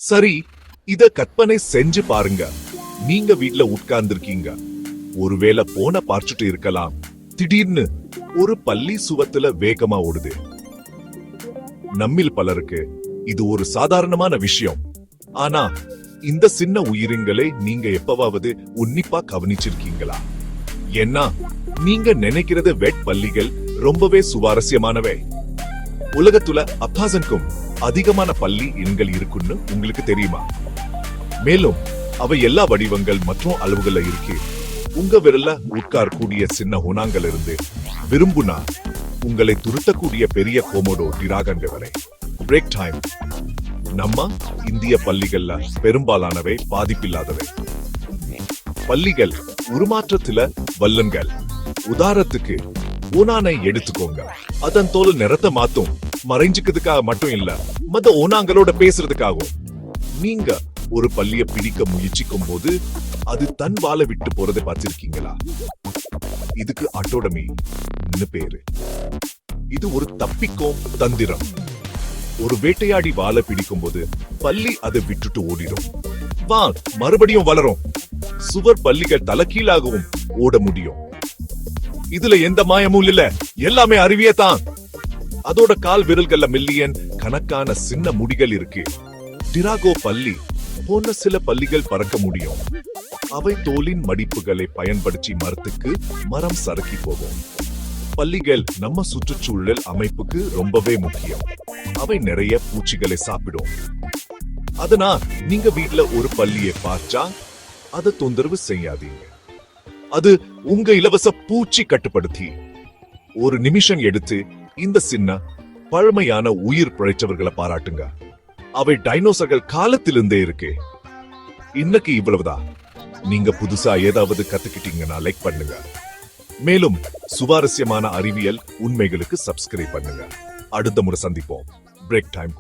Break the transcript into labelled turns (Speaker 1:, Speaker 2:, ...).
Speaker 1: சரி, இத கற்பனை செஞ்சு பாருங்க. நீங்க வீட்ல உட்கார்ந்திருக்கீங்க. ஒருவேளை போன பார்த்துட்டு இருக்கலாம். திடீர்னு ஒரு பல்லி சுவத்துல வேகமா ஓடுது. நம்மில் பலருக்கு இது ஒரு சாதாரணமான விஷயம். ஆனா இந்த சின்ன உயிரினங்களை நீங்க எப்பவாவது உன்னிப்பா கவனிச்சிருக்கீங்களா? ஏன்னா நீங்க நினைக்கிறது வெட் பல்லிகள் ரொம்பவே சுவாரஸ்யமானவை. உலகத்துல 1000க்கும் அதிகமான பல்லி இனங்கள் இருக்குன்னு உங்களுக்கு தெரியுமா? மேலும் அவை எல்லா வடிவங்கள் மற்றும் அளவுகள்ல இருக்கு. உங்க விரல்ல உட்காரக்கூடிய சின்ன ஹுனாங்கள் இருந்து விரும்புனா உங்களை துருத்தக்கூடிய பெரிய கோமோடோ டிராகன்கள் வரை. Break time. நம்ம இந்திய பல்லிகள்ல பெரும்பாலானவை பாதிப்பில்லாதவை. பல்லிகள் உருமாற்றத்துல வல்லன்கள். உதாரணத்துக்கு ஓனானை எடுத்துக்கோங்க. அதன் தோல் நிறத்தை மாத்தும். மறைஞ்சுக்கிறதுக்காக மட்டும் இல்ல, மத்த ஓனாங்களோட பேசுறதுக்காகவும். நீங்க ஒரு பல்லிய பிடிக்க முயற்சிக்கும் போது அது தன் வாழை விட்டு போறதை பார்த்திருக்கீங்களா? இதுக்கு அட்டோடமி பேரு. இது ஒரு தப்பிக்கும் தந்திரம். ஒரு வேட்டையாடி வாழை பிடிக்கும் போது பல்லி அதை விட்டுட்டு ஓடிடும். மறுபடியும் வளரும். சுவர் பல்லிகள் தலைகீழாகவும் ஓட முடியும். இதுல எந்த மாயமும் இல்ல, எல்லாமே அறிவியே தான். அதோட கால் விரல்கள்ல மில்லியன் கணக்கான சின்ன முடிகள் இருக்கு. டிராகோ பல்லி போன்ற சில பல்லிகள் பறக்க முடியும். அவை தோலின் மடிப்புகளை பயன்படுத்தி மரத்துக்கு மரம் சறுக்கி போகும். பல்லிகள் நம்ம சுற்றுச்சூழல் அமைப்புக்கு ரொம்பவே முக்கியம். அவை நிறைய பூச்சிகளை சாப்பிடும். அதனால் நீங்க வீட்டுல ஒரு பல்லியை பார்த்தா அதை தொந்தரவு செய்யாதீங்க. அது உங்க இலவச பூச்சி கட்டுப்படுத்தி ஒரு நிமிஷம் எடுத்து இந்த சின்ன பழமையான உயிர் பிழைச்சவர்களை பாராட்டுங்க. அவை டைனோசர்கள் காலத்திலிருந்தே இருக்கு. இன்னைக்கு இவ்வளவுதான். நீங்க புதுசா ஏதாவது கத்துக்கிட்டீங்கன்னா லைக் பண்ணுங்க. மேலும் சுவாரஸ்யமான அறிவியல் உண்மைகளுக்கு சப்ஸ்கிரைப் பண்ணுங்க. அடுத்த முறை சந்திப்போம். Break time.